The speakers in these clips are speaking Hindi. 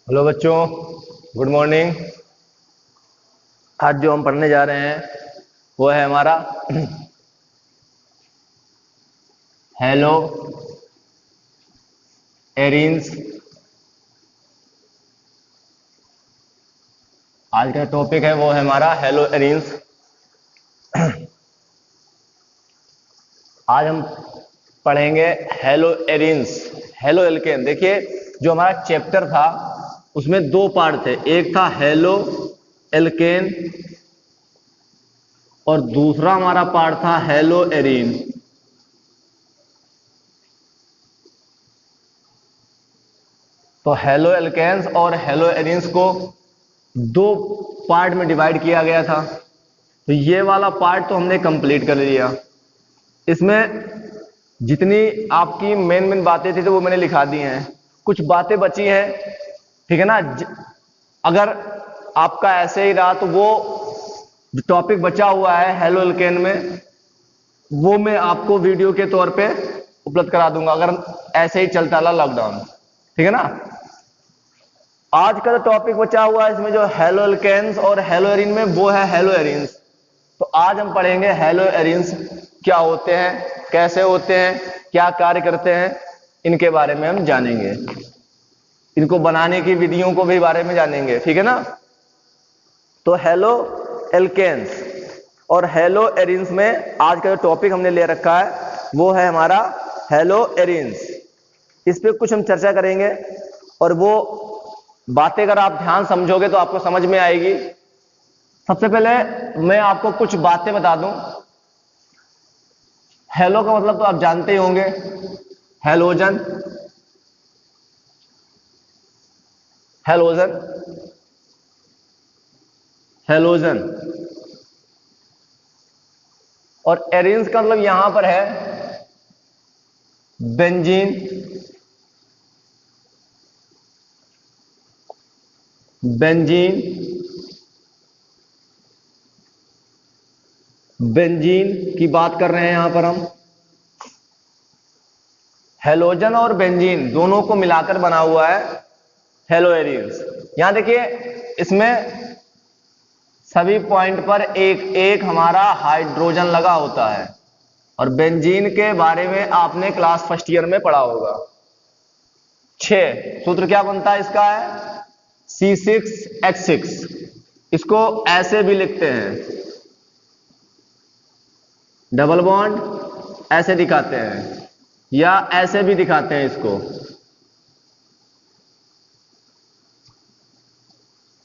हेलो बच्चों, गुड मॉर्निंग। आज जो हम पढ़ने जा रहे हैं वो है हमारा हेलो एरिन्स। आज का टॉपिक है वो है हमारा हेलो एरिन्स। आज हम पढ़ेंगे हेलो एरिन्स, हेलो एल्केन। देखिए, जो हमारा चैप्टर था उसमें दो पार्ट थे, एक था हेलो एल्केन और दूसरा हमारा पार्ट था हेलो एरिन। तो हेलो एल्केन्स और हेलो एरिन्स को दो पार्ट में डिवाइड किया गया था। तो ये वाला पार्ट तो हमने कंप्लीट कर लिया। इसमें जितनी आपकी मेन मेन बातें थी तो वो मैंने लिखा दी हैं। कुछ बातें बची हैं, ठीक है ना। अगर आपका ऐसे ही रहा तो वो जो टॉपिक बचा हुआ है हेलो एल्केन में वो मैं आपको वीडियो के तौर पे उपलब्ध करा दूंगा, अगर ऐसे ही चलता रहा लॉकडाउन, ठीक है ना। आज का जो टॉपिक बचा हुआ है इसमें जो हेलो एल्केन्स और हेलो एरिन में वो है हेलो एरिन्स। तो आज हम पढ़ेंगे हेलो एरिन्स क्या होते हैं, कैसे होते हैं, क्या कार्य करते हैं, इनके बारे में हम जानेंगे। इनको बनाने की विधियों को भी बारे में जानेंगे, ठीक है ना। तो हेलो एल्केन्स और हेलो एरिन्स में आज का जो टॉपिक हमने ले रखा है वो है हमारा हेलो एरिन्स। इस पे कुछ हम चर्चा करेंगे और वो बातें अगर आप ध्यान समझोगे तो आपको समझ में आएगी। सबसे पहले मैं आपको कुछ बातें बता दूं। हेलो का मतलब तो आप जानते ही होंगे, हेलोजन, हेलोजन, हेलोजन। और एरिन्स का मतलब यहां पर है बेंजीन, बेंजीन, बेंजीन की बात कर रहे हैं यहां पर हम। हेलोजन और बेंजीन दोनों को मिलाकर बना हुआ है हेलो एरिन्स। यहां देखिए, इसमें सभी पॉइंट पर एक एक हमारा हाइड्रोजन लगा होता है। और बेंजीन के बारे में आपने क्लास फर्स्ट ईयर में पढ़ा होगा। 6 सूत्र क्या बनता है इसका है C6H6। इसको ऐसे भी लिखते हैं, डबल बॉन्ड ऐसे दिखाते हैं या ऐसे भी दिखाते हैं इसको।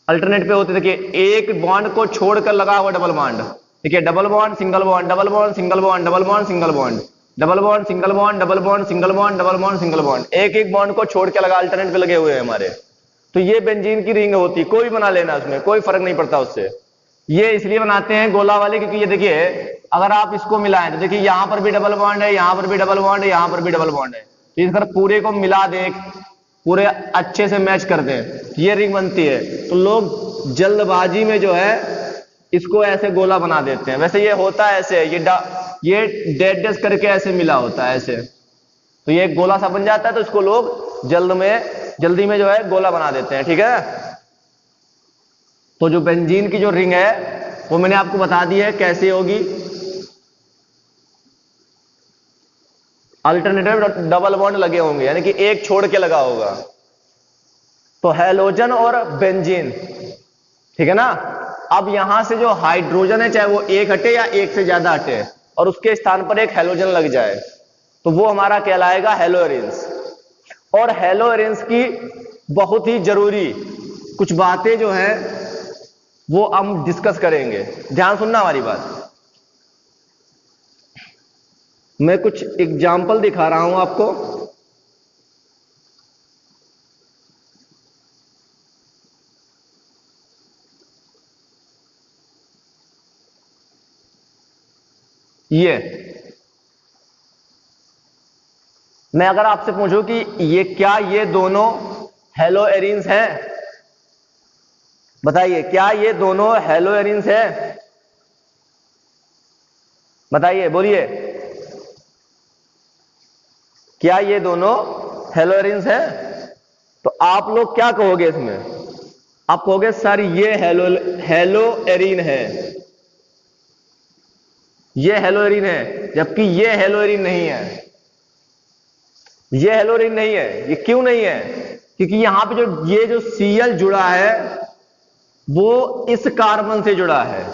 अल्टरनेट पे होते, देखिए एक बॉन्ड को छोड़कर लगा हुआ डबल बॉन्ड। देखिए double bond single bond, double bond single bond, double bond single bond, double bond single bond, double bond single bond, double bond single bond. एक एक बॉन्ड को छोड़ के लगा, अल्टरनेट पे लगे हुए हैं हमारे। तो ये बेंजीन की रिंग होती है, कोई भी बना लेना, उसमें कोई फर्क नहीं पड़ता उससे। ये इसलिए बनाते हैं गोला वाले क्योंकि ये देखिए अगर आप इसको मिलाएं तो देखिए यहां पर भी डबल बॉन्ड है, यहां पर भी डबल बॉन्ड है, यहां पर भी डबल बॉन्ड है। तो इस तरह पूरे को मिला दे, पूरे अच्छे से मैच कर दें, ये रिंग बनती है। तो लोग जल्दबाजी में जो है इसको ऐसे गोला बना देते हैं। वैसे ये होता है ऐसे, ये डेड डेस करके ऐसे मिला होता है ऐसे, तो ये एक गोला सा बन जाता है। तो इसको लोग जल्दी में जो है गोला बना देते हैं, ठीक है। तो जो बेंजीन की जो रिंग है वो मैंने आपको बता दी है कैसे होगी। अल्टरनेटिव डबल बॉन्ड लगे होंगे, यानी कि एक छोड़ के लगा होगा। तो हेलोजन और बेंजीन, ठीक है ना। अब यहां से जो हाइड्रोजन है चाहे वो एक हटे या एक से ज्यादा हटे और उसके स्थान पर एक हेलोजन लग जाए तो वो हमारा कहलाएगा हेलो एरिन्स। और हेलो एरिन्स की बहुत ही जरूरी कुछ बातें जो हैं वो हम डिस्कस करेंगे। ध्यान सुनना हमारी बात। मैं कुछ एग्जाम्पल दिखा रहा हूं आपको। ये मैं अगर आपसे पूछूं कि ये क्या ये दोनों हेलो एरिन्स हैं, बताइए क्या ये दोनों हेलो एरिन्स हैं? बताइए, बोलिए, क्या ये दोनों हेलो एरिन्स हैं? तो आप लोग क्या कहोगे इसमें? आप कहोगे सर ये हेलो एरीन है, ये हेलो एरीन है, जबकि ये हेलो एरीन नहीं है, ये हेलो एरीन नहीं है। ये क्यों नहीं है? क्योंकि यहां पे जो ये जो Cl जुड़ा है वो इस कार्बन से जुड़ा है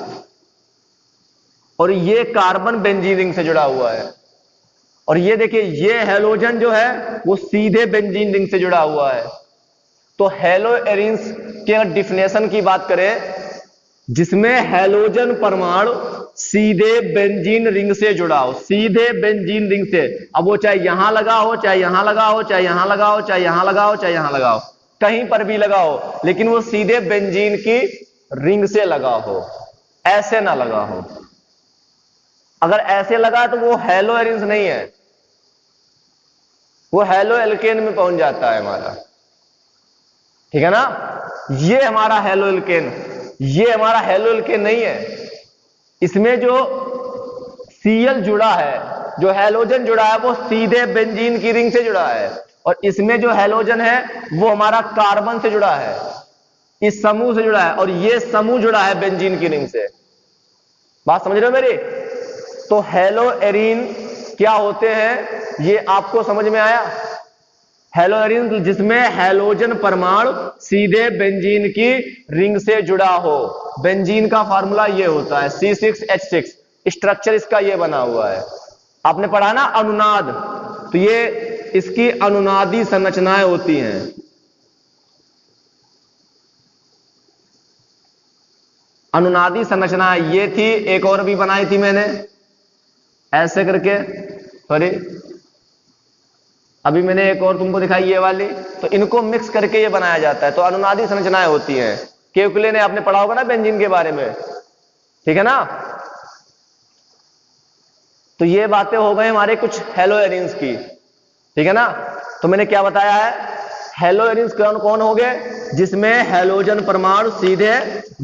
और ये कार्बन बेंजीन रिंग से जुड़ा हुआ है। और ये देखिए ये हेलोजन जो है वो सीधे बेंजीन रिंग से जुड़ा हुआ है। तो हेलो एरीन्स के अगर डिफिनेशन की बात करें जिसमें हेलोजन परमाणु सीधे बेंजीन रिंग से जुड़ा हो, सीधे बेंजीन रिंग से, अब वो चाहे यहां लगा हो, चाहे यहां लगा हो, चाहे यहां लगा हो, चाहे यहां लगा हो, चाहे यहां लगा हो, कहीं पर भी लगा हो, लेकिन वो सीधे बेंजीन की रिंग से लगा हो, ऐसे ना लगा हो। अगर ऐसे लगा तो वो हेलो एरीन्स नहीं है, वो हेलो एल्केन में पहुंच जाता है हमारा, ठीक है ना। ये हमारा हेलो एल्केन, ये हमारा हेलो एल्केन नहीं है। इसमें जो Cl जुड़ा है, जो हेलोजन जुड़ा है वो सीधे बेंजीन की रिंग से जुड़ा है, और इसमें जो हेलोजन है वो हमारा कार्बन से जुड़ा है, इस समूह से जुड़ा है, और ये समूह जुड़ा है बेंजीन की रिंग से। बात समझ रहे हो मेरी? तो हेलो एरीन क्या होते हैं ये आपको समझ में आया? हेलो एरीन जिसमें हेलोजन परमाणु सीधे बेंजीन की रिंग से जुड़ा हो। बेंजीन का फार्मूला ये होता है C6H6, स्ट्रक्चर इसका ये बना हुआ है। आपने पढ़ा ना अनुनाद, तो ये इसकी अनुनादी संरचनाएं होती हैं। अनुनादी संरचना ये थी, एक और भी बनाई थी मैंने ऐसे करके, सॉरी अभी मैंने एक और तुमको दिखाई ये वाली, तो इनको मिक्स करके ये बनाया जाता है। तो अनुनादी संरचनाएं होती हैं। केकुले ने आपने पढ़ा होगा ना बेंजीन के बारे में, ठीक है ना। तो ये बातें हो गई हमारे कुछ हेलो एरीन्स की, ठीक है ना। तो मैंने क्या बताया है, हेलो एरीन्स कौन कौन हो गए? जिसमें हेलोजन परमाणु सीधे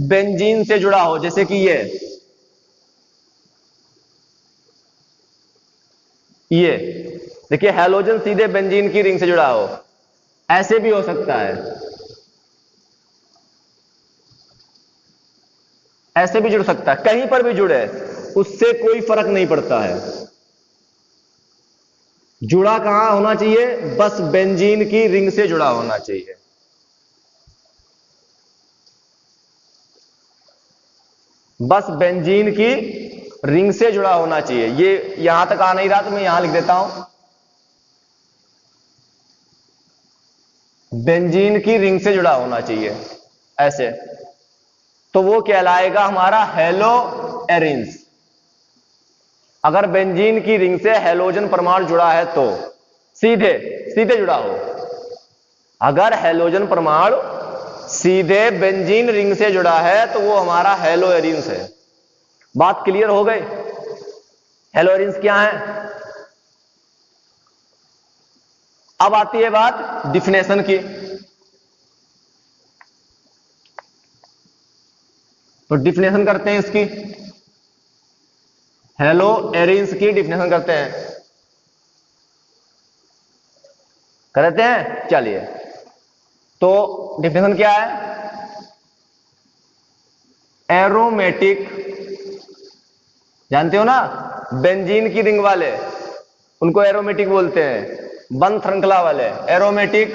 बेंजीन से जुड़ा हो, जैसे कि ये देखिए हेलोजन सीधे बेंजीन की रिंग से जुड़ा हो। ऐसे भी हो सकता है, ऐसे भी जुड़ सकता है, कहीं पर भी जुड़े, उससे कोई फर्क नहीं पड़ता है। जुड़ा कहां होना चाहिए? बस बेंजीन की रिंग से जुड़ा होना चाहिए। बस बेंजीन की रिंग से जुड़ा होना चाहिए। ये यहां तक आ नहीं रहा तो मैं यहां लिख देता हूं, बेंजीन की रिंग से जुड़ा होना चाहिए ऐसे, तो वो कहलाएगा हमारा हेलो एरीन्स। अगर बेंजीन की रिंग से हेलोजन परमाणु जुड़ा है तो सीधे सीधे जुड़ा हो। अगर हेलोजन परमाणु सीधे बेंजीन रिंग से जुड़ा है तो वो हमारा हेलो एरीन्स है। बात क्लियर हो गई? हेलो एरीन्स क्या है? अब आती है बात डिफिनेशन की। तो डिफिनेशन करते हैं इसकी, हेलो एरीन्स की डिफिनेशन करते हैं चलिए। तो डिफिनेशन क्या है? एरोमेटिक, जानते हो ना बेंजीन की रिंग वाले, उनको एरोमेटिक बोलते हैं, बंद श्रृंखला वाले। एरोमेटिक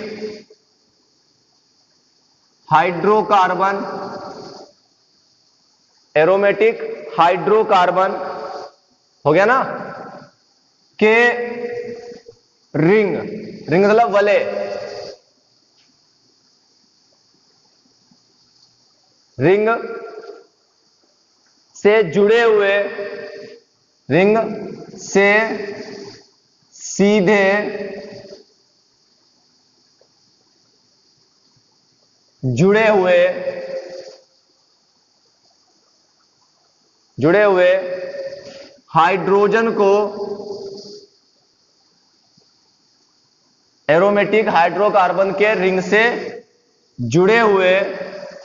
हाइड्रोकार्बन, एरोमेटिक हाइड्रोकार्बन हो गया ना, के रिंग, रिंग मतलब वले, रिंग से जुड़े हुए, रिंग से सीधे जुड़े हुए हाइड्रोजन को, एरोमेटिक हाइड्रोकार्बन के रिंग से जुड़े हुए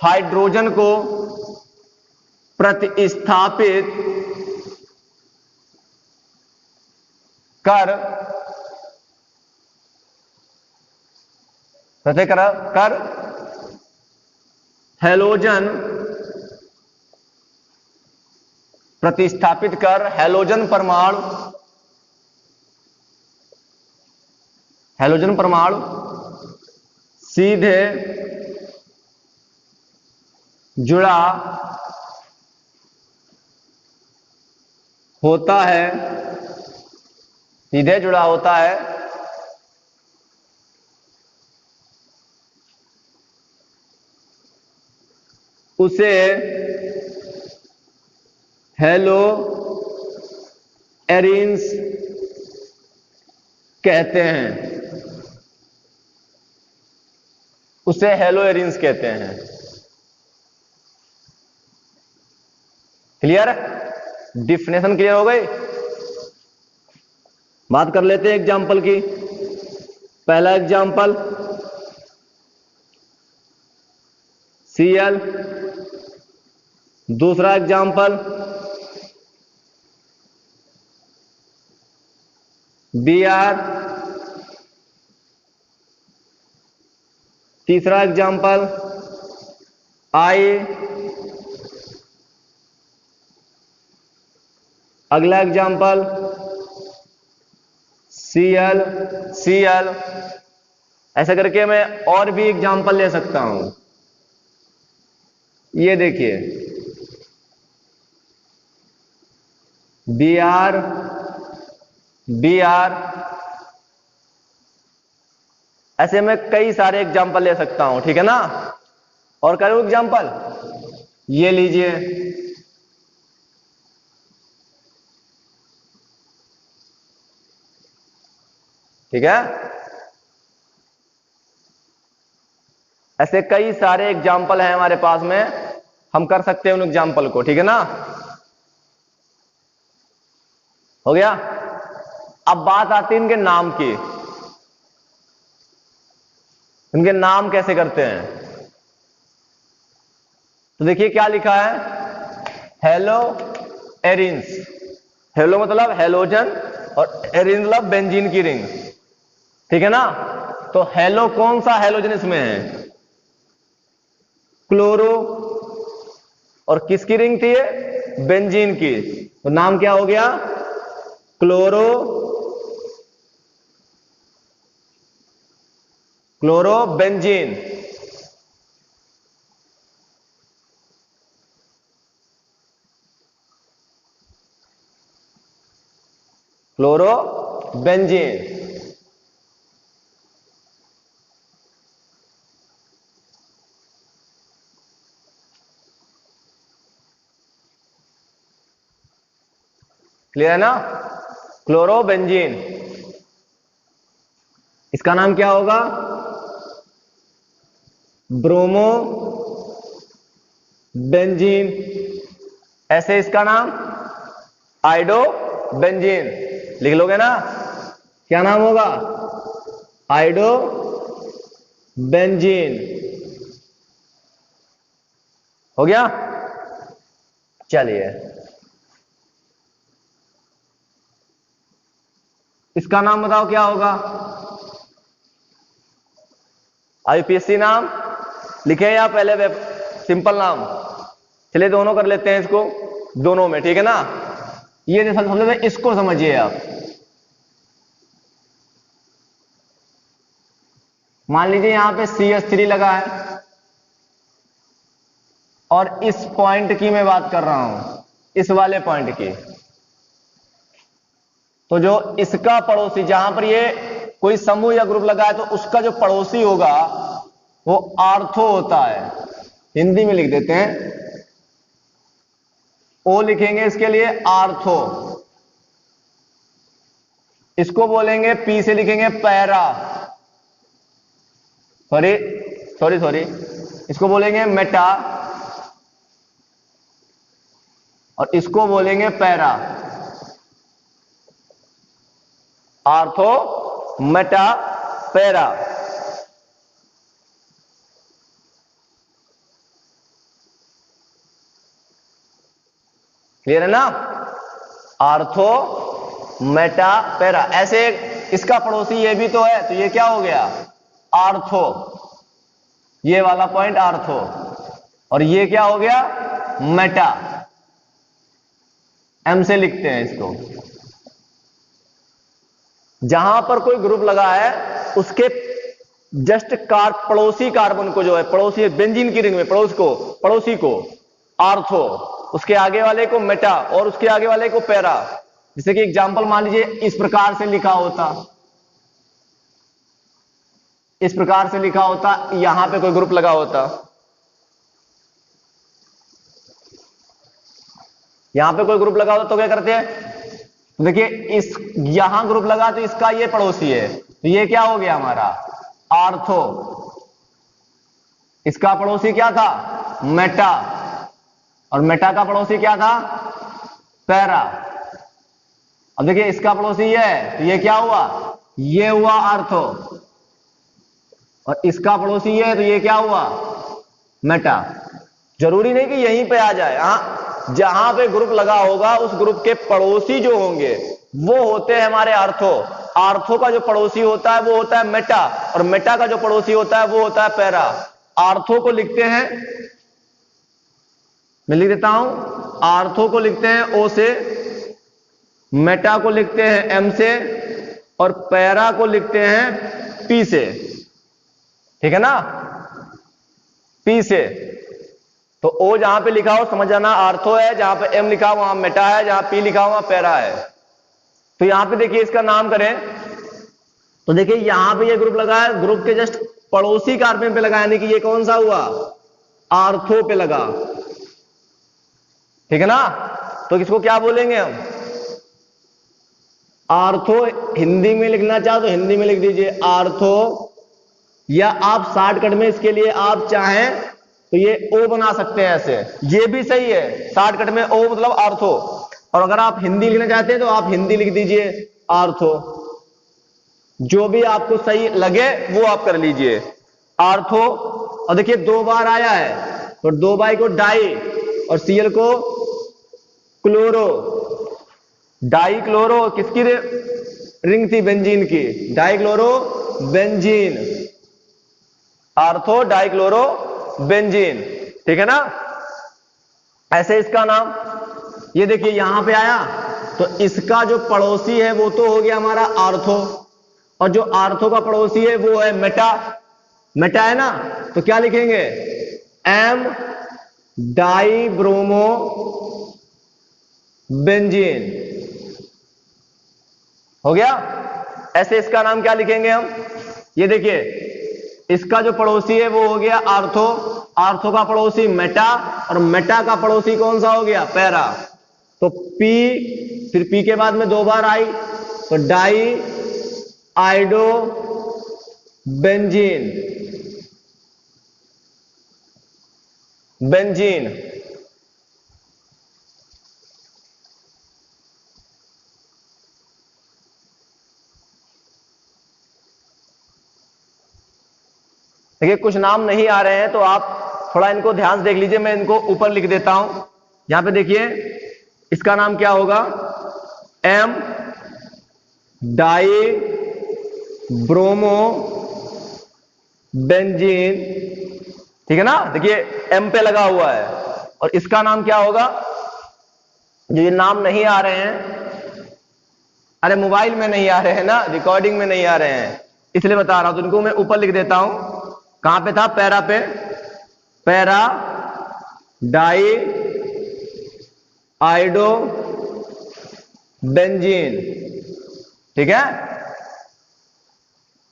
हाइड्रोजन को प्रतिस्थापित कर सत्य कर हैलोजन प्रतिस्थापित कर हैलोजन परमाणु सीधे जुड़ा होता है उसे हेलो एरिन्स कहते हैं। क्लियर? डिफिनेशन क्लियर हो गई? बात कर लेते हैं एग्जाम्पल की। पहला एग्जाम्पल Cl, दूसरा एग्जाम्पल Br, तीसरा एग्जाम्पल I, अगला एग्जाम्पल Cl। ऐसा करके मैं और भी एग्जाम्पल ले सकता हूं। ये देखिए Br, ऐसे मैं कई सारे एग्जाम्पल ले सकता हूं, ठीक है ना। और करूं एग्जाम्पल, ये लीजिए ठीक है। ऐसे कई सारे एग्जाम्पल हैं हमारे पास में, हम कर सकते हैं उन एग्जाम्पल को, ठीक है ना। हो गया। अब बात आती है इनके नाम की। इनके नाम कैसे करते हैं? तो देखिए क्या लिखा है, हेलो एरिन्स। हेलो मतलब हेलोजन और एरिन मतलब बेंजीन की रिंग, ठीक है ना। तो हेलो कौन सा हेलोजन इसमें है? क्लोरो। और किसकी रिंग थी ये? बेंजीन की। तो नाम क्या हो गया? क्लोरोबेंजीन। क्लोरोबेंजीन। क्लियर है ना? क्लोरोबेंजीन। इसका नाम क्या होगा? Bromo benzene. ऐसे इसका नाम आइडो बेंजीन। लिख लोगे ना? क्या नाम होगा? आइडो बेंजीन। हो गया? चलिए इसका नाम बताओ क्या होगा? आईपीएससी नाम लिखे या पहले सिंपल नाम? चलिए दोनों कर लेते हैं इसको, दोनों में, ठीक है ना। ये सबसे पहले इसको समझिए आप। मान लीजिए यहां पे CH3 लगा है और इस पॉइंट की मैं बात कर रहा हूं, इस वाले पॉइंट की। तो जो इसका पड़ोसी, जहां पर ये कोई समूह या ग्रुप लगा है, तो उसका जो पड़ोसी होगा वो आर्थो होता है। हिंदी में लिख देते हैं, ओ लिखेंगे इसके लिए आर्थो। इसको बोलेंगे, पी से लिखेंगे पैरा, सॉरी इसको बोलेंगे मेटा और इसको बोलेंगे para. Ortho, Meta, para. Clear है ना? Ortho, Meta, para. ऐसे इसका पड़ोसी ये भी तो है, तो ये क्या हो गया? आर्थो, ये वाला पॉइंट आर्थो, और ये क्या हो गया मेटा, एम से लिखते हैं इसको। जहां पर कोई ग्रुप लगा है उसके जस्ट पड़ोसी कार्बन को जो है, पड़ोसी बेंजीन की रिंग में पड़ोसी को आर्थो, उसके आगे वाले को मेटा और उसके आगे वाले को पैरा। जैसे कि एग्जांपल मान लीजिए इस प्रकार से लिखा होता, इस प्रकार से लिखा होता, यहां पे कोई ग्रुप लगा होता, यहां पे कोई ग्रुप लगा होता तो क्या करते हैं, देखिए इस यहां ग्रुप लगा तो इसका ये पड़ोसी है, तो ये क्या हो गया हमारा आर्थो, इसका पड़ोसी क्या था मेटा, और मेटा का पड़ोसी क्या था पैरा। अब देखिए इसका पड़ोसी ये है, तो ये क्या हुआ, ये हुआ आर्थो, और इसका पड़ोसी ये है, तो ये क्या हुआ मेटा। जरूरी नहीं कि यहीं पे आ जाए, हाँ जहां पे ग्रुप लगा होगा उस ग्रुप के पड़ोसी जो होंगे वो होते हैं हमारे आर्थो। आर्थो का जो पड़ोसी होता है वो होता है मेटा, और मेटा का जो पड़ोसी होता है वो होता है पैरा। आर्थो को लिखते हैं, मैं लिख देता हूं, आर्थो को लिखते हैं ओ से, मेटा को लिखते हैं एम से, और पैरा को लिखते हैं पी से, ठीक है ना, पी से। तो ओ जहां पे लिखा हो समझ जाना आर्थो है, जहां पे एम लिखा हो वहां मेटा है, जहां पी लिखा हो वहां पैरा है। तो यहां पे देखिए इसका नाम करें तो देखिए यहां पे ये ग्रुप लगा है, ग्रुप के जस्ट पड़ोसी कार्बन पे लगा, यानी कि ये कौन सा हुआ आर्थो पे लगा, ठीक है ना। तो इसको क्या बोलेंगे हम आर्थो, हिंदी में लिखना चाहो तो हिंदी में लिख दीजिए आर्थो, या आप शॉर्टकट में इसके लिए आप चाहें तो ये ओ बना सकते हैं ऐसे, ये भी सही है, शॉर्टकट में ओ मतलब आर्थो। और अगर आप हिंदी लिखना चाहते हैं तो आप हिंदी लिख दीजिए आर्थो, जो भी आपको सही लगे वो आप कर लीजिए आर्थो। और देखिए 2 बार आया है तो 2 बाई को डाई और सीएल को क्लोरो, डाई क्लोरो किसकी रिंग थी बेंजीन की, die chloro benzene, ortho die chloro benzene, ठीक है ना। ऐसे इसका नाम, ये देखिए यहां पे आया तो इसका जो पड़ोसी है वो तो हो गया हमारा आर्थो, और जो आर्थो का पड़ोसी है वो है मेटा, मेटा है ना, तो क्या लिखेंगे एम डाई ब्रोमो बेंजीन, हो गया। ऐसे इसका नाम क्या लिखेंगे हम, ये देखिए इसका जो पड़ोसी है वो हो गया आर्थो, आर्थो का पड़ोसी मेटा, और मेटा का पड़ोसी कौन सा हो गया पैरा। तो पी, फिर पी के बाद में 2 बार आई तो डाई आइडो बेंजीन, बेंजीन, देखिए कुछ नाम नहीं आ रहे हैं तो आप थोड़ा इनको ध्यान से देख लीजिए, मैं इनको ऊपर लिख देता हूं। यहां पे देखिए इसका नाम क्या होगा एम डाई ब्रोमो बेंजीन, ठीक है ना। देखिए एम पे लगा हुआ है, और इसका नाम क्या होगा, जो ये नाम नहीं आ रहे हैं, अरे मोबाइल में नहीं आ रहे हैं ना, रिकॉर्डिंग में नहीं आ रहे हैं इसलिए बता रहा हूं, तो इनको मैं ऊपर लिख देता हूं। कहां पे था पैरा पे, पैरा डाई आइडो बेंजीन, ठीक है।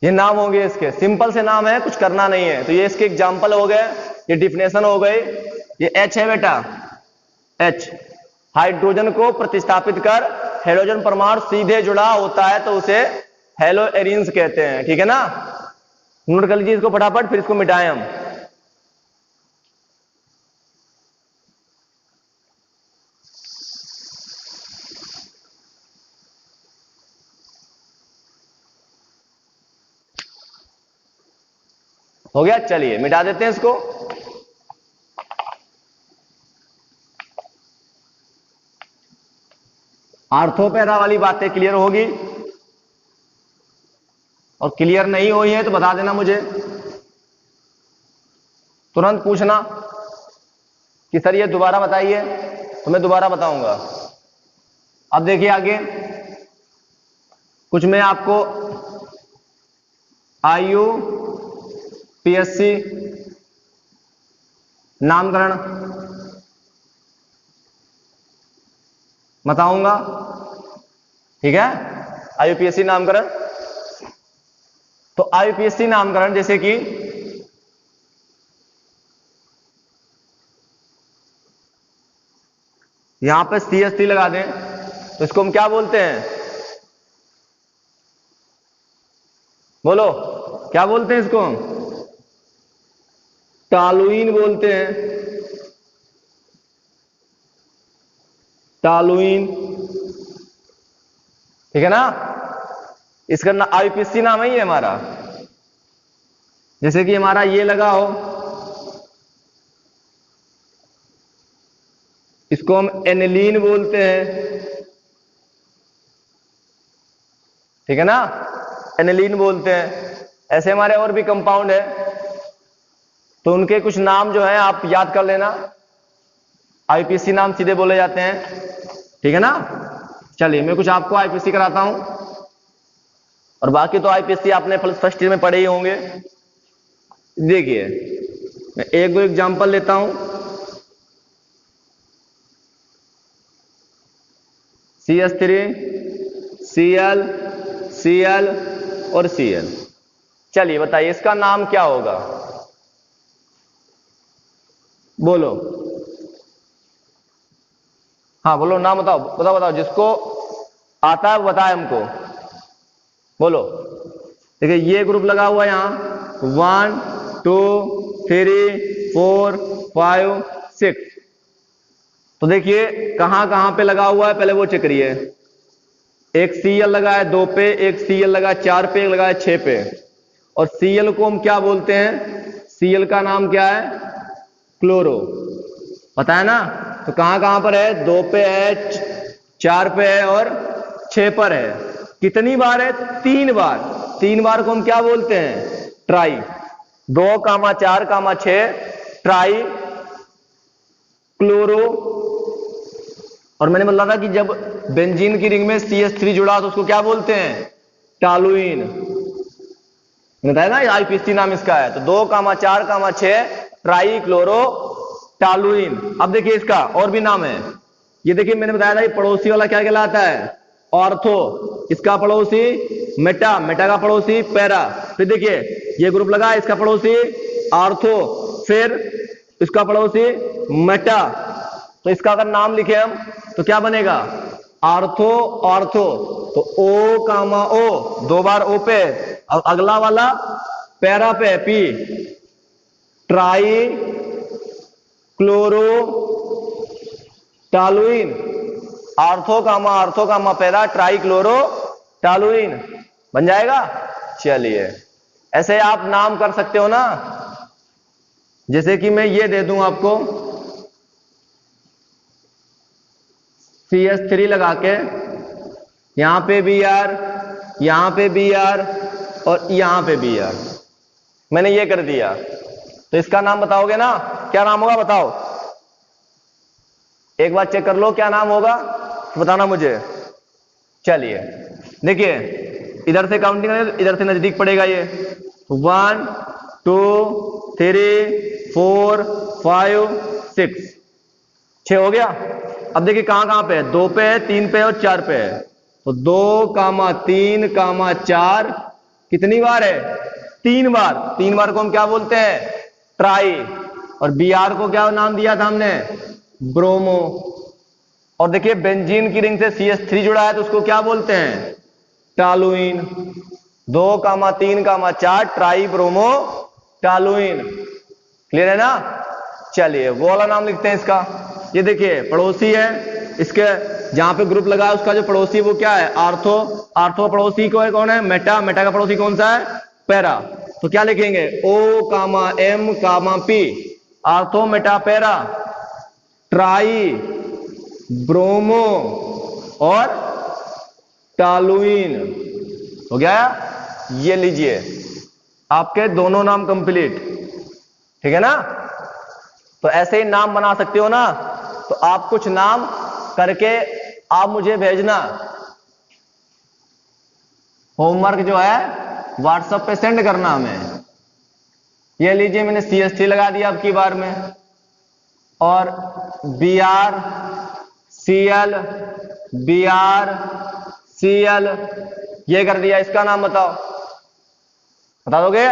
ये नाम हो गए इसके, सिंपल से नाम है, कुछ करना नहीं है। तो ये इसके एग्जाम्पल हो गए, ये डिफिनेशन हो गई। ये एच है बेटा, एच हाइड्रोजन को प्रतिस्थापित कर हेलोजन परमाणु सीधे जुड़ा होता है तो उसे हेलो एरिन्स कहते हैं, ठीक है ना। नोट कर लीजिए इसको फटाफट, फिर इसको मिटाएं हम। हो गया, चलिए मिटा देते हैं इसको। आर्थो पैरा वाली बातें क्लियर होगी। और क्लियर नहीं हुई है तो बता देना मुझे, तुरंत पूछना कि सर ये दोबारा बताइए, तो मैं दोबारा बताऊंगा। अब देखिए आगे कुछ मैं आपको IUPAC नामकरण बताऊंगा, ठीक है। IUPAC नामकरण, तो IUPAC नामकरण जैसे कि यहां पे CH3 लगा दें तो इसको हम क्या बोलते हैं, बोलो क्या बोलते हैं इसको हम, टॉलुइन बोलते हैं, टॉलुइन, ठीक है ना। इसका IUPAC नाम है ये हमारा। जैसे कि हमारा ये लगा हो, इसको हम एनिलीन बोलते हैं, ठीक है ना, एनिलीन बोलते हैं। ऐसे हमारे और भी कंपाउंड है, तो उनके कुछ नाम जो है आप याद कर लेना, IUPAC नाम सीधे बोले जाते हैं, ठीक है ना। चलिए मैं कुछ आपको IUPAC कराता हूं, और बाकी तो IUPAC आपने फर्स्ट ईयर में पढ़े ही होंगे। देखिए मैं एक दो एग्जांपल लेता हूं। CH3, Cl, Cl और Cl। चलिए बताइए इसका नाम क्या होगा, बोलो, हाँ बोलो नाम बताओ, बताओ बताओ, जिसको आता है बताए हमको, बोलो। देखिए ये ग्रुप लगा हुआ है यहां 1 2 3 4 5 6। तो देखिए कहां कहां पे लगा हुआ है पहले वो चेक करिए। एक Cl लगा है 2 पे, एक Cl लगा है 4 पे, एक लगा है 6 पे। और Cl को हम क्या बोलते हैं, Cl का नाम क्या है, क्लोरो, पता है ना। तो कहां कहां पर है, 2 पे है, 4 पे है और 6 पर है। कितनी बार है, 3 बार। 3 बार को हम क्या बोलते हैं, ट्राई। 2, 4, 6 try chloro. और मैंने बोला था कि जब बेंजीन की रिंग में CH3 जुड़ा तो उसको क्या बोलते हैं, टॉलुइन, बताया ना, IUPAC नाम इसका है। तो 2, 4, 6 ट्राई क्लोरो टॉलुइन। अब देखिए इसका और भी नाम है, ये देखिए मैंने बताया था ये पड़ोसी वाला क्या कहलाता है, ऑर्थो। इसका पड़ोसी मेटा, मेटा का पड़ोसी पैरा। फिर देखिए ये ग्रुप लगा, इसका पड़ोसी ऑर्थो, फिर इसका पड़ोसी मेटा। तो इसका अगर नाम लिखे हम तो क्या बनेगा, ऑर्थो ऑर्थो। तो O, O 2 बार O पे, और अगला वाला पैरा पे P, try chloro toluene. Ortho ortho para try chloro toluene बन जाएगा। चलिए ऐसे आप नाम कर सकते हो ना। जैसे कि मैं ये दे दूं आपको, CH3 लगा के यहां पे Br, यहां पे Br और यहां पे Br, मैंने ये कर दिया। तो इसका नाम बताओगे ना, क्या नाम होगा बताओ, एक बार चेक कर लो क्या नाम होगा, बताना मुझे। चलिए देखिए इधर से काउंटिंग करें, इधर से नजदीक पड़ेगा ये। 1 2 3 4 5 6, 6 हो गया। अब देखिए कहां कहां पे है, 2 पे है, 3 पे और 4 पे है। तो 2, 3, 4 कितनी बार है, 3 बार। 3 बार को हम क्या बोलते हैं, ट्राई। और Br को क्या नाम दिया था हमने, ब्रोमो। और देखिए बेंजीन की रिंग से CH3 जुड़ा है तो उसको क्या बोलते हैं, toluene. 2, 3, 4 try bromo toluene. Clear है ना। चलिए वो वाला नाम लिखते हैं इसका। ये देखिए पड़ोसी है, इसके जहां पे ग्रुप लगा है उसका जो पड़ोसी वो क्या है, आर्थो। आर्थो पड़ोसी को है कौन है, मेटा। मेटा का पड़ोसी कौन सा है, पैरा। तो क्या लिखेंगे, O, M, P, ortho Meta para try bromo और टॉलुइन। हो गया। ये लीजिए, आपके दोनों नाम कंप्लीट। ठीक है ना? तो ऐसे ही नाम बना सकते हो ना, तो आप कुछ नाम करके आप मुझे भेजना, होमवर्क जो है व्हाट्सएप पे सेंड करना हमें। ये लीजिए, मैंने CH3 लगा दिया अब की बार में, और Br Cl Br Cl ये कर दिया। इसका नाम बताओ, बता दोगे?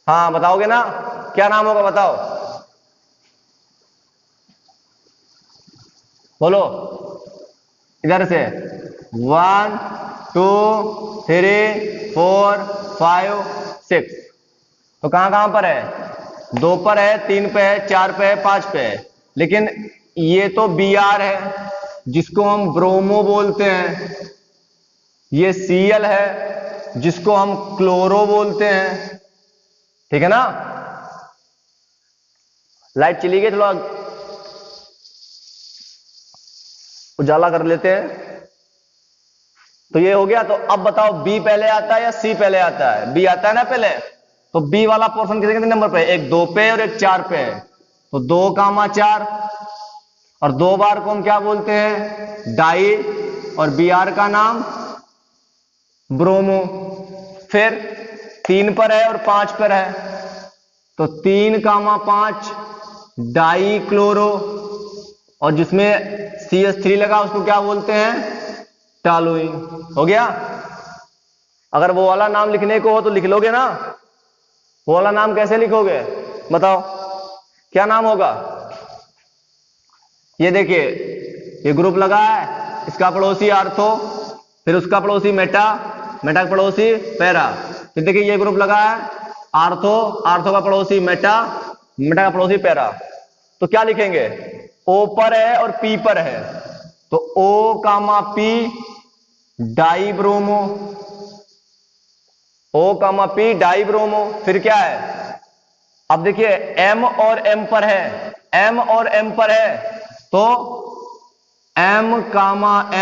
हाँ बताओगे ना, क्या नाम होगा बताओ, बोलो इधर से। 1 2 3 4 5 6। तो कहां कहां पर है? 2 पर है, 3 पे है, 4 पे है, 5 पे है। लेकिन ये तो Br है जिसको हम ब्रोमो बोलते हैं, ये Cl है जिसको हम क्लोरो बोलते हैं। ठीक है ना? लाइट चली गई, थोड़ा उजाला कर लेते हैं। तो ये हो गया। तो अब बताओ B पहले आता है या C पहले आता है? B आता है ना पहले। तो B वाला पोर्शन कितने नंबर पे है? एक 2 पे और एक 4 पे है। तो 2,4 और 2 बार को हम क्या बोलते हैं? डाई, और Br का नाम ब्रोमो। फिर 3 पर है और 5 पर है, तो 3,5 डाई क्लोरो, और जिसमें CH3 लगा उसको क्या बोलते हैं? टॉलुइन। हो गया? अगर वो वाला नाम लिखने को हो तो लिख लोगे ना? वो वाला नाम कैसे लिखोगे बताओ, क्या नाम होगा? ये देखिए, ये ग्रुप लगा है, इसका पड़ोसी आर्थो, फिर उसका पड़ोसी मेटा, मेटा का पड़ोसी पैरा। फिर देखिए ये ग्रुप लगा है, आर्थो, आर्थो का पड़ोसी मेटा, मेटा का पड़ोसी पैरा। तो क्या लिखेंगे? O पर है और P पर है, तो O, P die bromo, O, P die bromo. फिर क्या है? अब देखिए M और M पर है, M और M पर है, तो M,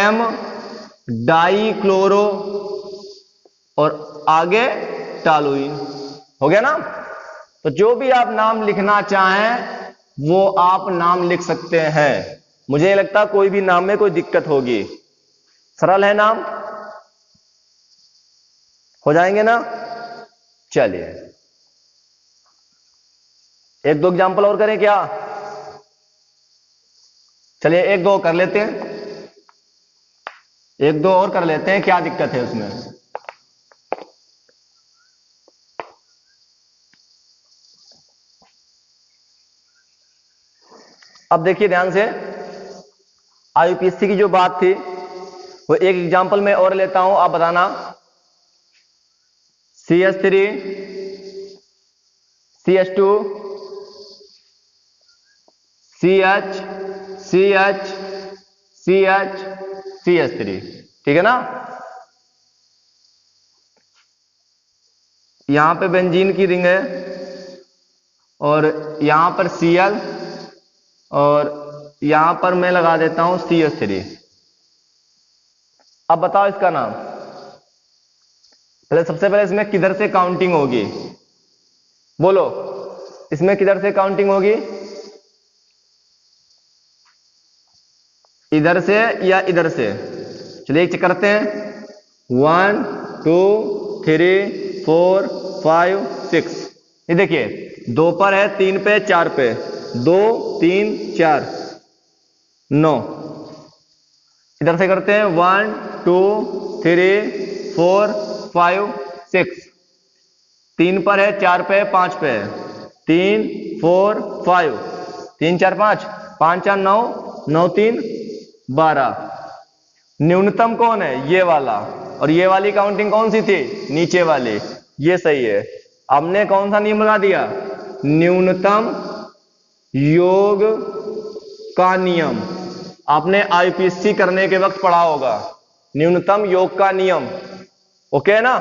M डाई क्लोरो, और आगे टॉलुइन। हो गया ना? तो जो भी आप नाम लिखना चाहें वो आप नाम लिख सकते हैं। मुझे नहीं लगता कोई भी नाम में कोई दिक्कत होगी। सरल है नाम, हो जाएंगे ना? चलिए एक दो एग्जाम्पल और करें क्या? चलिए एक दो कर लेते हैं, एक दो और कर लेते हैं, क्या दिक्कत है उसमें? अब देखिए ध्यान से, IUPAC की जो बात थी वो एक एग्जाम्पल में और लेता हूं, आप बताना। CH3 CH2 CH CH CH CH3। ठीक है ना? यहां पे बेंजीन की रिंग है, और यहां पर Cl, और यहां पर मैं लगा देता हूं CH3। अब बताओ इसका नाम। सबसे पहले इसमें किधर से काउंटिंग होगी? बोलो, इसमें किधर से काउंटिंग होगी? इधर से या इधर से? चलिए चेक करते हैं। 1 2 3 4 5 6। ये देखिए 2 पर है, 3 पे, 4 पे, 2 3 4 9। इधर से करते हैं 1 2 3 4 5 6। 3 पर है, 4 पे, 5 पे है, 3 4 5, 3 4 5, 5 4 9, 9 3 12। न्यूनतम कौन है? ये वाला। और ये वाली काउंटिंग कौन सी थी? नीचे वाली। ये सही है। हमने कौन सा नियम लगा दिया? न्यूनतम योग का नियम। आपने IUPAC करने के वक्त पढ़ा होगा, न्यूनतम योग का नियम। ओके है ना?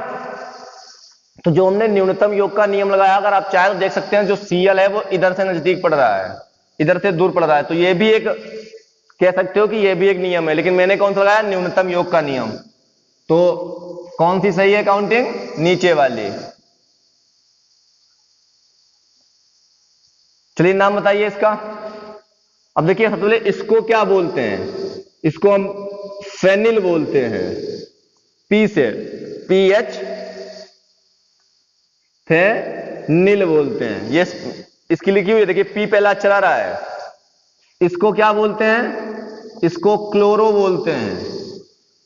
तो जो हमने न्यूनतम योग का नियम लगाया, अगर आप चाहे तो देख सकते हैं, जो Cl है वो इधर से नजदीक पड़ रहा है, इधर से दूर पड़ रहा है। तो ये भी एक कह सकते हो कि ये भी एक नियम है, लेकिन मैंने कौन सा लगाया? न्यूनतम योग का नियम। तो कौन सी सही है काउंटिंग? नीचे वाली। चलिए नाम बताइए इसका। अब देखिए सबसे पहले इसको क्या बोलते हैं? इसको हम फेनिल बोलते हैं। पी से, PH फेनिल बोलते हैं। ये इसकी लिखी हुई है, देखिए पी पहला चला रहा है। इसको क्या बोलते हैं? इसको क्लोरो बोलते हैं।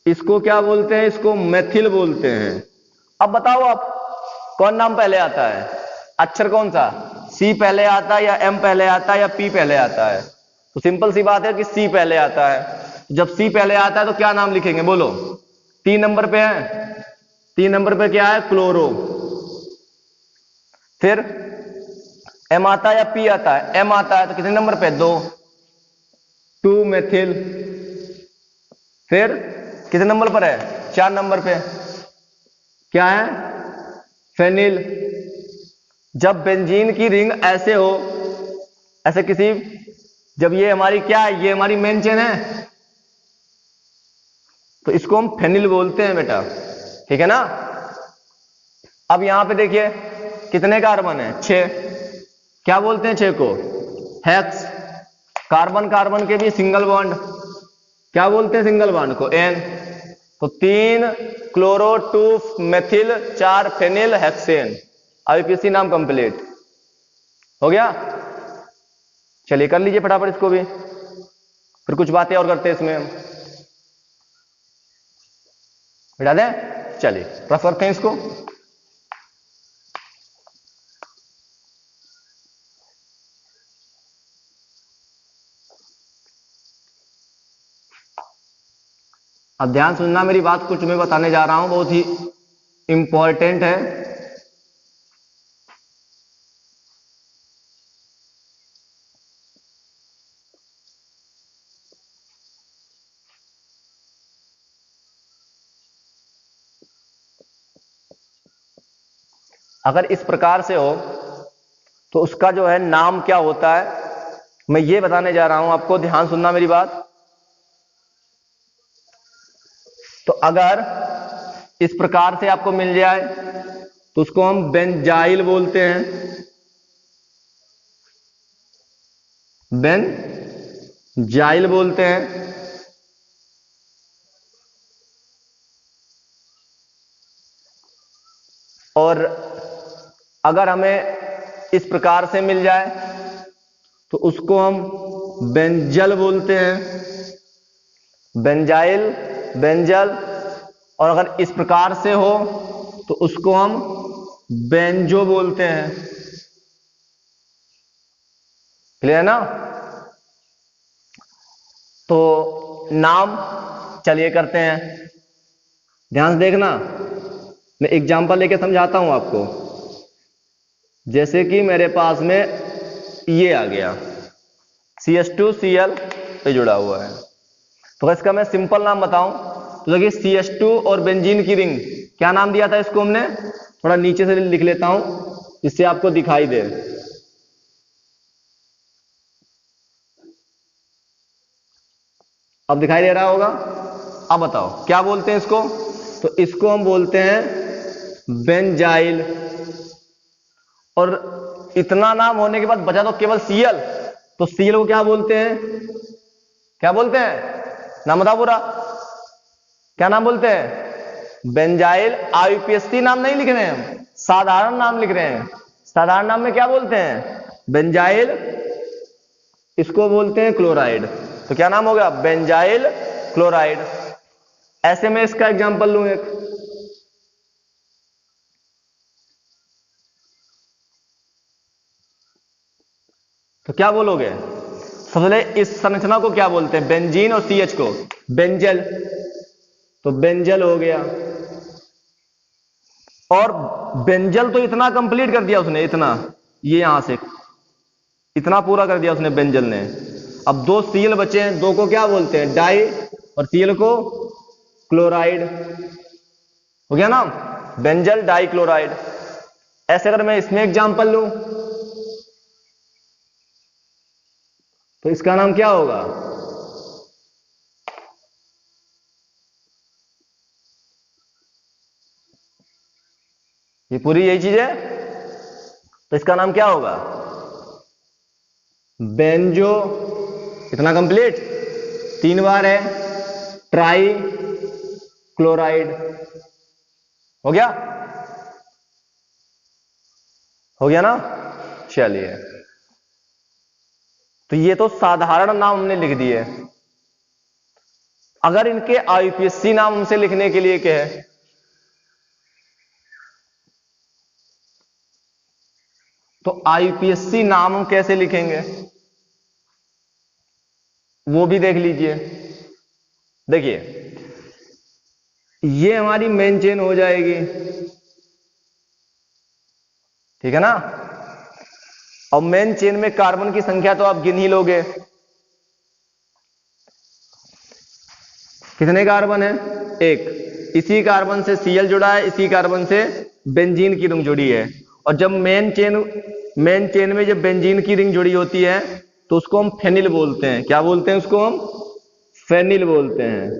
इसको क्या बोलते हैं? इसको मेथिल बोलते हैं। अब बताओ आप, कौन नाम पहले आता है? अक्षर कौन सा? सी पहले आता है या एम पहले आता है या पी पहले आता है? तो सिंपल सी बात है कि सी पहले आता है। जब सी पहले आता है तो क्या नाम लिखेंगे बोलो? 3 नंबर पे है। 3 नंबर पे क्या है? क्लोरो। फिर एम आता है या पी आता है? एम आता है, तो कितने नंबर पे? 2 मेथिल। फिर कितने नंबर पर है? 4 नंबर पे क्या है? फेनिल। जब बेंजीन की रिंग ऐसे हो, ऐसे किसी, जब ये हमारी क्या है, ये हमारी मेन चेन है, तो इसको हम फेनिल बोलते हैं बेटा, ठीक है ना। अब यहां पे देखिए कितने कार्बन है? 6। क्या बोलते हैं 6 को? हेक्स। कार्बन कार्बन के भी सिंगल बॉन्ड, क्या बोलते हैं सिंगल बॉन्ड को? एन। तो 3 chloro, 2 methyl, 4 phenyl hexane. IPC नाम कंप्लीट हो गया। चलिए कर लीजिए फटाफट इसको भी, फिर कुछ बातें और करते हैं इसमें हम। बिठा दें? चलिए रफ करते हैं इसको। अब ध्यान सुनना मेरी बात, कुछ मैं बताने जा रहा हूं बहुत ही इंपॉर्टेंट है। अगर इस प्रकार से हो तो उसका जो है नाम क्या होता है, मैं ये बताने जा रहा हूं आपको। ध्यान सुनना मेरी बात। तो अगर इस प्रकार से आपको मिल जाए तो उसको हम बेंजाइल बोलते हैं। बेंजाइल बोलते हैं। और अगर हमें इस प्रकार से मिल जाए तो उसको हम बेंजल बोलते हैं। Benzyl, benzyl. और अगर इस प्रकार से हो तो उसको हम बेंजो बोलते हैं। क्लियर ना? तो नाम चलिए करते हैं, ध्यान से देखना। मैं एग्जांपल लेके समझाता हूं आपको। जैसे कि मेरे पास में ये आ गया CH2Cl पे जुड़ा हुआ है, तो इसका मैं सिंपल नाम बताऊं तो देखिए CH2 और बेंजीन की रिंग, क्या नाम दिया था इसको हमने? थोड़ा नीचे से लिख लेता हूं जिससे आपको दिखाई दे। अब दिखाई दे रहा होगा। अब बताओ क्या बोलते हैं इसको? तो इसको हम बोलते हैं बेंजाइल। और इतना नाम होने के बाद बचा तो केवल Cl, तो Cl को क्या बोलते हैं? क्या बोलते हैं? नाम बताओ पूरा, क्या नाम बोलते हैं? बेंजाइल। आईपीएससी नाम नहीं लिख रहे हैं हम, साधारण नाम लिख रहे हैं। साधारण नाम में क्या बोलते हैं? बेंजाइल। इसको बोलते हैं क्लोराइड। तो क्या नाम हो गया? Benzyl chloride. ऐसे में इसका एग्जांपल लूं एक, तो क्या बोलोगे? सबसे पहले इस संरचना को क्या बोलते हैं? बेंजीन और CH को बेंजल, तो बेंजल हो गया। और बेंजल तो इतना कंप्लीट कर दिया उसने, इतना, ये यहां से इतना पूरा कर दिया उसने बेंजल ने। अब 2 Cl बचे हैं, 2 को क्या बोलते हैं? डाई, और Cl को क्लोराइड। हो गया ना? Benzal dichloride. ऐसे अगर मैं इसमें एग्जांपल लूं तो इसका नाम क्या होगा? ये पूरी यही चीज है, तो इसका नाम क्या होगा? बेंजो। इतना कंप्लीट, 3 बार है। ट्राई क्लोराइड हो गया, हो गया ना? चलिए, तो ये तो साधारण नाम हमने लिख दिए। अगर इनके आईपीएससी नाम हमसे लिखने के लिए क्या है, तो आईपीएससी नाम हम कैसे लिखेंगे वो भी देख लीजिए। देखिए, ये हमारी मेन चेन हो जाएगी, ठीक है ना? और मेन चेन में कार्बन की संख्या तो आप गिन ही लोगे। कितने कार्बन है? 1। इसी कार्बन से Cl जुड़ा है, इसी कार्बन से बेंजीन की रिंग जुड़ी है। और जब मेन चेन में जब बेंजीन की रिंग जुड़ी होती है तो उसको हम फेनिल बोलते हैं। क्या बोलते हैं उसको? हम फेनिल बोलते हैं,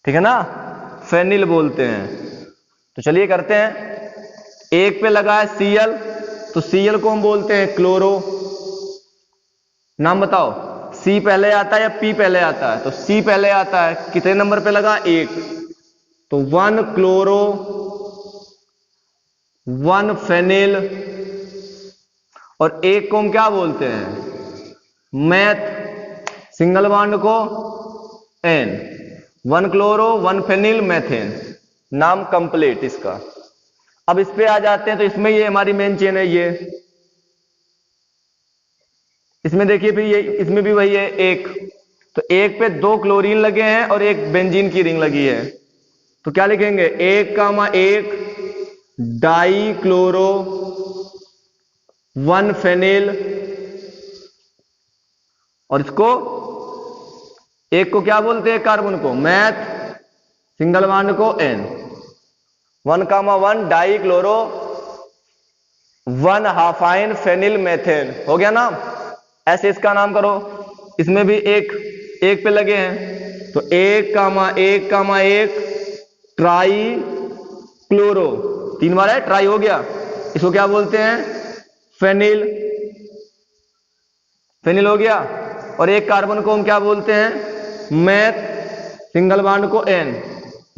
ठीक है ना? फेनिल बोलते हैं। तो चलिए करते हैं। 1 पे लगा है Cl, तो Cl को हम बोलते हैं क्लोरो। नाम बताओ, C पहले आता है या P पहले आता है? तो C पहले आता है। कितने नंबर पे लगा? 1। तो 1 क्लोरो, 1 फेनिल, और 1 को हम क्या बोलते हैं? मैथ। सिंगल बॉन्ड को N। 1 chloro, 1 phenyl, methane. नाम कंप्लीट इसका। अब इस पे आ जाते हैं, तो इसमें ये हमारी मेन चेन है। ये इसमें देखिए, फिर ये इसमें भी वही है 1। तो 1 पे 2 क्लोरीन लगे हैं और 1 बेंजीन की रिंग लगी है। तो क्या लिखेंगे? 1,1 डाई क्लोरो, 1 फेनिल, और इसको 1 को क्या बोलते हैं? कार्बन को मैथ, सिंगल बॉन्ड को N। 1,1 डाई क्लोरो, 1 हाफाइन फेनिल मेथेन। हो गया ना? ऐसे इसका नाम करो। इसमें भी 1 पे लगे हैं, तो 1,1,1 ट्राई क्लोरो। 3 बार है, ट्राई हो गया। इसको क्या बोलते हैं? फेनिल। फेनिल हो गया। और 1 कार्बन को हम क्या बोलते हैं? मैथ, सिंगल बॉन्ड को N,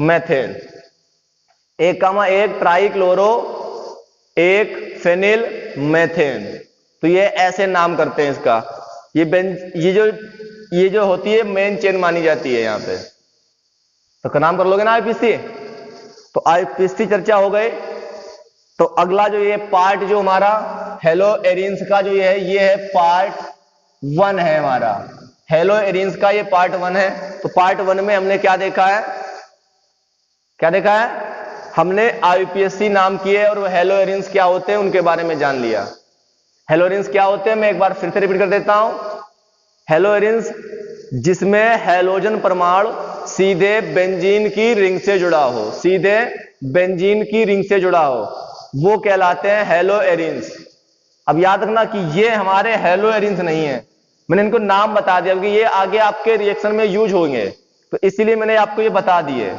methane. 1,1 trichloro, 1 phenyl, methane. तो ये ऐसे नाम करते हैं इसका। ये जो होती है मेन चेन मानी जाती है यहां पे। तो नाम कर लोगे ना आईपीसी? तो आईपीसी चर्चा हो गई। तो अगला जो ये पार्ट जो हमारा हेलो एरिन्स का जो ये है पार्ट 1 है हमारा। हेलो एरिन्स का ये पार्ट 1 है। तो पार्ट 1 में हमने क्या देखा है? क्या देखा है? हमने आईपीएससी नाम किए और वो हेलो एरिन्स क्या होते हैं उनके बारे में जान लिया। हेलो एरिन्स क्या होते हैं मैं एक बार फिर से रिपीट कर देता हूं। हेलो एरिन्स जिसमें हैलोजन परमाणु सीधे बेंजीन की रिंग से जुड़ा हो, सीधे बेंजीन की रिंग से जुड़ा हो, वो कहलाते हैं हेलो एरिन्स। अब याद रखना कि ये हमारे हेलो एरिन्स नहीं है, मैंने इनको नाम बता दिया क्योंकि ये आगे आपके रिएक्शन में यूज होंगे, तो इसीलिए मैंने आपको ये बता दिए।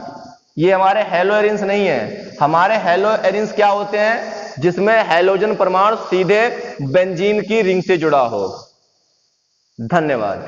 ये हमारे हेलो एरिन्स नहीं है। हमारे हेलो एरिन्स क्या होते हैं? जिसमें हैलोजन परमाणु सीधे बेंजीन की रिंग से जुड़ा हो। धन्यवाद।